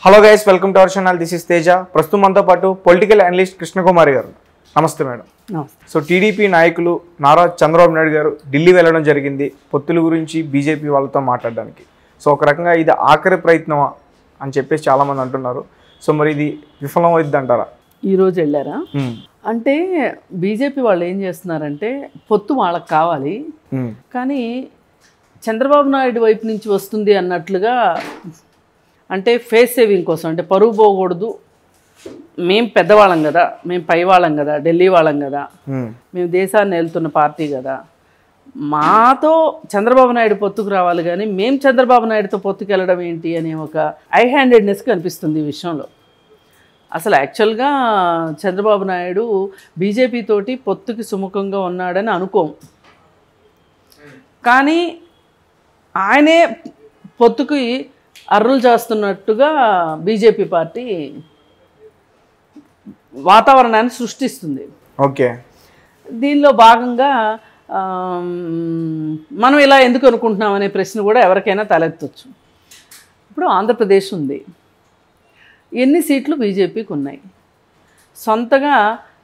Hello guys, welcome to our channel. This is Teja. ప్రస్తుతం మనతో పాటు పొలిటికల్ అనలిస్ట్ కృష్ణకుమారి గారు. నమస్తే మేడం. సో టీడీపీ నాయకులు నారా చంద్రబాబు నాయుడు గారు ఢిల్లీ వెళ్ళడం జరిగింది పొత్తుల గురించి బీజేపీ వాళ్ళతో మాట్లాడడానికి. సో ఒక రకంగా ఇది ఆఖరి ప్రయత్నమా అని చెప్పేసి చాలామంది అంటున్నారు. సో మరి ఇది విఫలం అవుద్ది అంటారా? ఈరోజు వెళ్ళారా అంటే బీజేపీ వాళ్ళు ఏం చేస్తున్నారంటే పొత్తు వాళ్ళకి కావాలి, కానీ చంద్రబాబు నాయుడు వైపు నుంచి వస్తుంది అన్నట్లుగా, అంటే ఫేస్ సేవింగ్ కోసం, అంటే పరువు పోకూడదు, మేము పెద్దవాళ్ళం కదా, మేము పైవాళ్ళం కదా, ఢిల్లీ వాళ్ళం కదా, మేము దేశాన్ని వెళ్తున్న పార్టీ కదా, మాతో చంద్రబాబు నాయుడు పొత్తుకు రావాలి, కానీ మేము చంద్రబాబు నాయుడుతో పొత్తుకు వెళ్ళడం ఏంటి అనే ఒక ఐ హ్యాండెడ్నెస్ కనిపిస్తుంది ఈ విషయంలో. అసలు యాక్చువల్గా చంద్రబాబు నాయుడు బీజేపీ తోటి పొత్తుకి సుముఖంగా ఉన్నాడని అనుకోం, కానీ ఆయనే పొత్తుకి అర్రులు చేస్తున్నట్టుగా బీజేపీ పార్టీ వాతావరణాన్ని సృష్టిస్తుంది. ఓకే, దీనిలో భాగంగా మనం ఇలా ఎందుకు అనుకుంటున్నాం అనే ప్రశ్న కూడా ఎవరికైనా తలెత్తచ్చు. ఇప్పుడు ఆంధ్రప్రదేశ్ ఉంది, ఎన్ని సీట్లు బీజేపీకి ఉన్నాయి? సొంతగా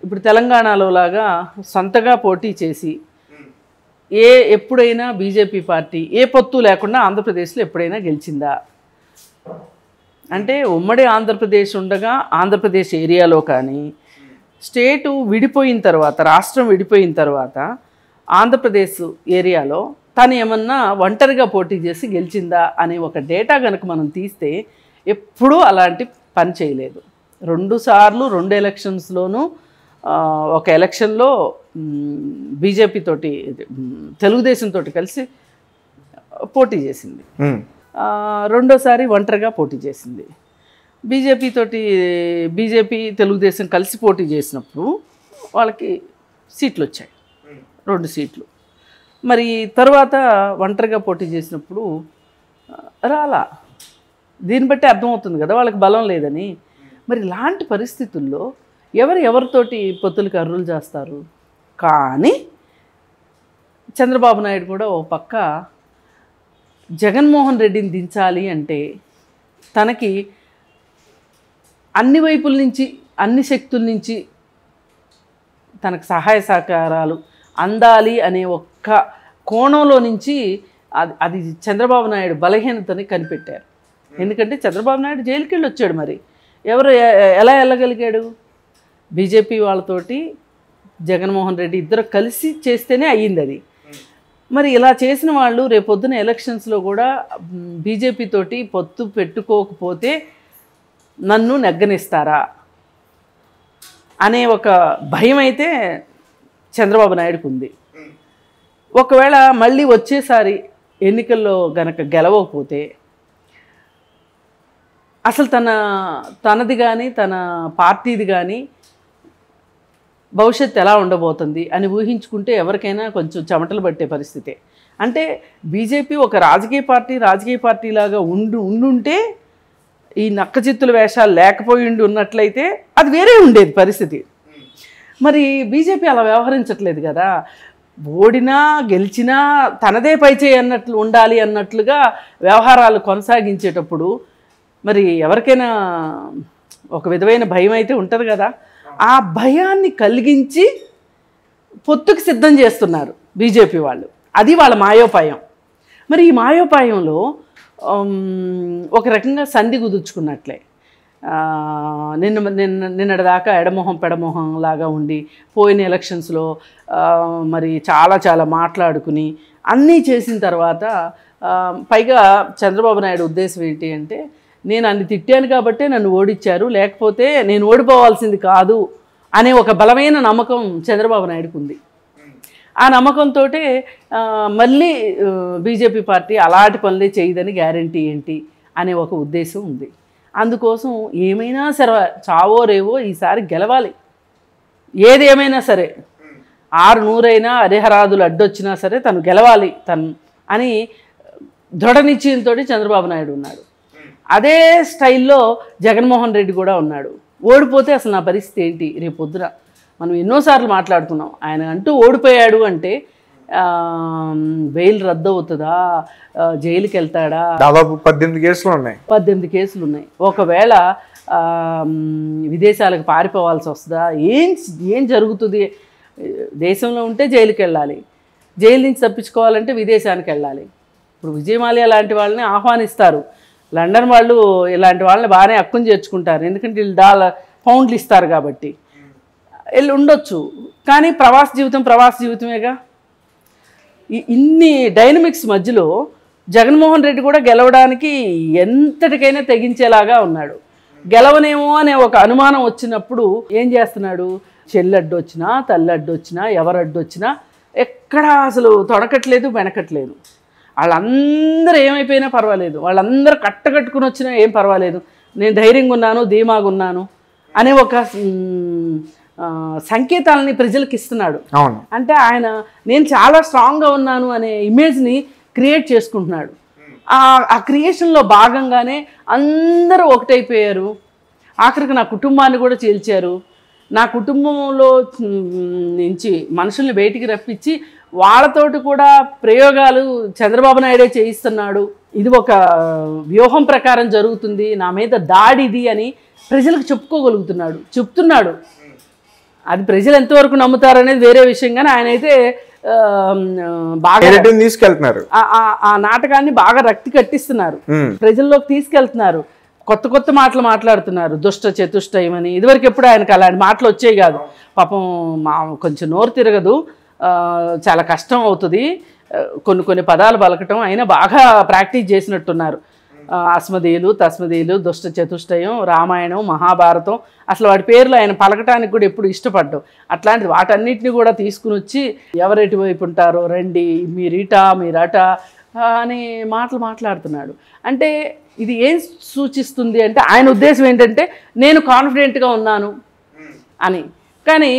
ఇప్పుడు తెలంగాణలో లాగా సొంతగా పోటీ చేసి ఎప్పుడైనా బీజేపీ పార్టీ ఏ పొత్తు లేకుండా ఆంధ్రప్రదేశ్లో ఎప్పుడైనా గెలిచిందా? అంటే ఉమ్మడి ఆంధ్రప్రదేశ్ ఉండగా ఆంధ్రప్రదేశ్ ఏరియాలో కానీ, స్టేటు విడిపోయిన తర్వాత, రాష్ట్రం విడిపోయిన తర్వాత ఆంధ్రప్రదేశ్ ఏరియాలో తను ఏమన్నా ఒంటరిగా పోటీ చేసి గెలిచిందా అనే ఒక డేటా కనుక మనం తీస్తే ఎప్పుడూ అలాంటి పని చేయలేదు. 2 సార్లు 2 ఎలక్షన్స్లోనూ, ఒక ఎలక్షన్లో బీజేపీ తోటి తెలుగుదేశంతో కలిసి పోటీ చేసింది, రెండోసారి ఒంటరిగా పోటీ చేసింది. బీజేపీ తెలుగుదేశం కలిసి పోటీ చేసినప్పుడు వాళ్ళకి సీట్లు వచ్చాయి, 2 సీట్లు. మరి తర్వాత ఒంటరిగా పోటీ చేసినప్పుడు రాలా. దీన్ని బట్టి అర్థమవుతుంది కదా వాళ్ళకి బలం లేదని. మరి ఇలాంటి పరిస్థితుల్లో ఎవరితోటి పొత్తులకు అర్రులు చేస్తారు? కానీ చంద్రబాబు నాయుడు కూడా ఓ పక్క జగన్మోహన్ రెడ్డిని దించాలి అంటే తనకి అన్ని వైపుల నుంచి, అన్ని శక్తుల నుంచి తనకు సహాయ సహకారాలు అందాలి అనే ఒక్క కోణంలో నుంచి అది చంద్రబాబు నాయుడు బలహీనతని కనిపెట్టారు. ఎందుకంటే చంద్రబాబు నాయుడు జైలుకి వెళ్ళి వచ్చాడు. మరి ఎలా వెళ్ళగలిగాడు? బీజేపీ వాళ్ళతోటి జగన్మోహన్ రెడ్డి ఇద్దరు కలిసి చేస్తేనే అయ్యింది అది. మరి ఇలా చేసిన వాళ్ళు రేపొద్దున ఎలక్షన్స్లో కూడా బీజేపీ తోటి పొత్తు పెట్టుకోకపోతే నన్ను నెగ్గనిస్తారా అనే ఒక భయం అయితే చంద్రబాబు నాయుడుకు ఉంది. ఒకవేళ మళ్ళీ వచ్చేసారి ఎన్నికల్లో గనక గెలవకపోతే అసలు తనది కానీ తన పార్టీది కానీ భవిష్యత్తు ఎలా ఉండబోతుంది అని ఊహించుకుంటే ఎవరికైనా కొంచెం చెమటలు పట్టే పరిస్థితే. అంటే బీజేపీ ఒక రాజకీయ పార్టీలాగా ఉండుంటే, ఈ నక్కచిత్తుల వేషాలు లేకపోయి ఉన్నట్లయితే అది వేరే ఉండేది పరిస్థితి. మరి బీజేపీ అలా వ్యవహరించట్లేదు కదా. ఓడినా గెలిచినా తనదే పైచేయి అన్నట్లు ఉండాలి అన్నట్లుగా వ్యవహారాలు కొనసాగించేటప్పుడు మరి ఎవరికైనా ఒక విధమైన భయం అయితే ఉంటుంది కదా. ఆ భయాన్ని కలిగించి పొత్తుకు సిద్ధం చేస్తున్నారు బీజేపీ వాళ్ళు. అది వాళ్ళ మాయోపాయం. మరి ఈ మాయోపాయంలో ఒక రకంగా సంధి కుదుర్చుకున్నట్లే. నిన్నటిదాకా ఎడమొహం పెడమొహం లాగా ఉండి పోయిన ఎలక్షన్స్లో మరి చాలా మాట్లాడుకుని అన్నీ చేసిన తర్వాత పైగా చంద్రబాబు నాయుడు ఉద్దేశం ఏంటి అంటే, నేను అన్ని తిట్టాను కాబట్టే నన్ను ఓడించారు, లేకపోతే నేను ఓడిపోవాల్సింది కాదు అనే ఒక బలమైన నమ్మకం చంద్రబాబు నాయుడుకు ఉంది. ఆ నమ్మకంతో మళ్ళీ బీజేపీ పార్టీ అలాంటి పనులే చేయదని గ్యారంటీ ఏంటి అనే ఒక ఉద్దేశం ఉంది. అందుకోసం ఏమైనా సరే చావో రేవో ఈసారి గెలవాలి, ఏది ఏమైనా సరే 600 హరిహరాదులు అడ్డొచ్చినా సరే తను గెలవాలి అని దృఢ నిశ్చయంతో చంద్రబాబు నాయుడు ఉన్నాడు. అదే స్టైల్లో జగన్మోహన్ రెడ్డి కూడా ఉన్నాడు. ఓడిపోతే అసలు నా పరిస్థితి ఏంటి? రేపు పొద్దున మనం ఎన్నోసార్లు మాట్లాడుకున్నాం, ఆయన అంటూ ఓడిపోయాడు అంటే బెయిల్ రద్దు అవుతుందా, జైలుకి వెళ్తాడా? దాదాపు 18 కేసులు ఉన్నాయి. 18 కేసులు ఉన్నాయి. ఒకవేళ విదేశాలకు పారిపోవాల్సి వస్తుందా? ఏం జరుగుతుంది? దేశంలో ఉంటే జైలుకి వెళ్ళాలి, జైలు నుంచి తప్పించుకోవాలంటే విదేశానికి వెళ్ళాలి. ఇప్పుడు విజయ్ మాల్యా లాంటి వాళ్ళని ఆహ్వానిస్తారు, లండన్ వాళ్ళు ఇలాంటి వాళ్ళని బాగానే హక్కును చేర్చుకుంటారు, ఎందుకంటే వీళ్ళు పౌండ్లు ఇస్తారు కాబట్టి వెళ్ళి ఉండొచ్చు. కానీ ప్రవాస జీవితమేగా. ఇన్ని డైనమిక్స్ మధ్యలో జగన్మోహన్ రెడ్డి కూడా గెలవడానికి ఎంతటికైనా తెగించేలాగా ఉన్నాడు. గెలవనేమో అనే ఒక అనుమానం వచ్చినప్పుడు ఏం చేస్తున్నాడు? చెల్లడ్డు వచ్చినా, తల్లడ్డు వచ్చినా, ఎవరడ్డు వచ్చినా ఎక్కడా అసలు తొడకట్లేదు, వెనకట్లేదు. వాళ్ళందరూ ఏమైపోయినా పర్వాలేదు, వాళ్ళందరూ కట్టుకుని వచ్చినా ఏం పర్వాలేదు, నేను ధైర్యంగా ఉన్నాను, ధీమాగా ఉన్నాను అనే ఒక సంకేతాలని ప్రజలకు ఇస్తున్నాడు. అంటే ఆయన నేను చాలా స్ట్రాంగ్గా ఉన్నాను అనే ఇమేజ్ని క్రియేట్ చేసుకుంటున్నాడు. ఆ క్రియేషన్లో భాగంగానే అందరూ ఒకటైపోయారు. ఆఖరికి నా కుటుంబాన్ని కూడా చీల్చారు. నా కుటుంబంలో నుంచి మనుషుల్ని బయటికి రప్పించి వాళ్ళతోటి కూడా ప్రయోగాలు చంద్రబాబు నాయుడే చేయిస్తున్నాడు. ఇది ఒక వ్యూహం ప్రకారం జరుగుతుంది, నా మీద దాడిది అని ప్రజలకు చెప్తున్నాడు. అది ప్రజలు ఎంతవరకు నమ్ముతారనేది వేరే విషయం. కానీ ఆయన అయితే బాగా తీసుకెళ్తున్నారు, ఆ నాటకాన్ని బాగా రక్తి కట్టిస్తున్నారు, ప్రజల్లోకి తీసుకెళ్తున్నారు. కొత్త మాటలు మాట్లాడుతున్నారు, దుష్ట చతుష్టయం అని. ఇదివరకు ఎప్పుడు ఆయనకు అలాంటి మాటలు వచ్చేవి కాదు. పాపం కొంచెం నోరు తిరగదు, చాలా కష్టం అవుతుంది కొన్ని పదాలు పలకటం. అయినా బాగా ప్రాక్టీస్ చేసినట్టున్నారు. అస్మదీయులు, తస్మదీయులు, దుష్ట చతుష్టయం, రామాయణం, మహాభారతం, అసలు వాటి పేర్లు ఆయన పలకటానికి కూడా ఎప్పుడు ఇష్టపడ్డాం. అట్లాంటిది వాటన్నిటిని కూడా తీసుకుని వచ్చి ఎవరెటు వైపు ఉంటారో రండి, మీరట అనే మాటలు మాట్లాడుతున్నాడు. అంటే ఇది ఏం సూచిస్తుంది అంటే ఆయన ఉద్దేశం ఏంటంటే నేను కాన్ఫిడెంట్గా ఉన్నాను అని. కానీ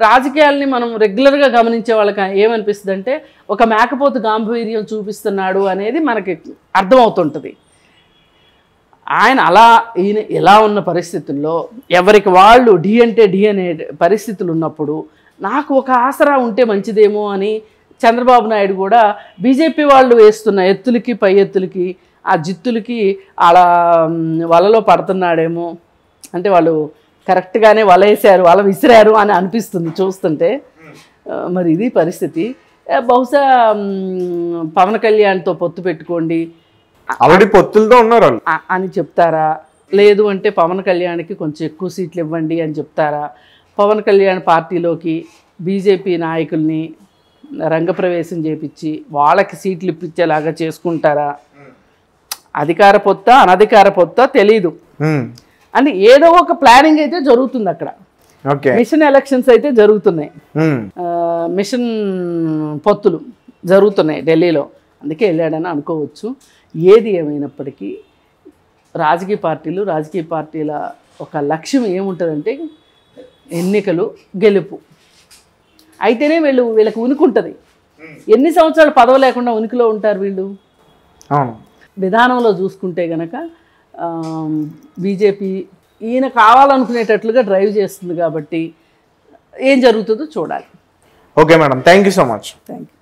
రాజకీయాలని మనం రెగ్యులర్గా గమనించే వాళ్ళకి ఏమనిపిస్తుంది అంటే ఒక మేకపోతు గాంభీర్యం చూపిస్తున్నాడు అనేది మనకి అర్థమవుతుంటుంది. ఆయన ఈయన ఎలా ఉన్న పరిస్థితుల్లో ఎవరికి వాళ్ళు డి అనే పరిస్థితులు ఉన్నప్పుడు నాకు ఒక ఆసరా ఉంటే మంచిదేమో అని చంద్రబాబు నాయుడు కూడా బీజేపీ వాళ్ళు వేస్తున్న ఎత్తులకి పై ఎత్తులకి ఆ జిత్తులకి అలా వలలో పడుతున్నాడేమో. అంటే వాళ్ళు కరెక్ట్గానే వల వేశారు, వల విసిరారు అని అనిపిస్తుంది చూస్తుంటే. మరి ఇది పరిస్థితి. బహుశా పవన్ కళ్యాణ్తో పొత్తు పెట్టుకోండి ఆల్రెడీ పొత్తులతో ఉన్నారు అని చెప్తారా? లేదు అంటే పవన్ కళ్యాణ్కి కొంచెం ఎక్కువ సీట్లు ఇవ్వండి అని చెప్తారా? పవన్ కళ్యాణ్ పార్టీలోకి బీజేపీ నాయకుల్ని రంగప్రవేశం చేపించి వాళ్ళకి సీట్లు ఇప్పించేలాగా చేసుకుంటారా? అధికార పొత్తా అనధికార పొత్తా తెలీదు. అంటే ఏదో ఒక ప్లానింగ్ అయితే జరుగుతుంది అక్కడ. మిషన్ ఎలక్షన్స్ అయితే జరుగుతున్నాయి, మిషన్ పొత్తులు జరుగుతున్నాయి ఢిల్లీలో, అందుకే వెళ్ళాడని అనుకోవచ్చు. ఏది ఏమైనప్పటికీ రాజకీయ పార్టీల ఒక లక్ష్యం ఏముంటుందంటే ఎన్నికలు, గెలుపు అయితేనే వీళ్ళకి ఉనికి ఉంటుంది. ఎన్ని సంవత్సరాలు పదవి లేకుండా ఉనికిలో ఉంటారు వీళ్ళు? విధానంలో చూసుకుంటే గనక బీజేపీ ఈయన కావాలనుకునేటట్లుగా డ్రైవ్ చేస్తుంది కాబట్టి ఏం జరుగుతుందో చూడాలి. Okay madam, thank you so much. Thank you.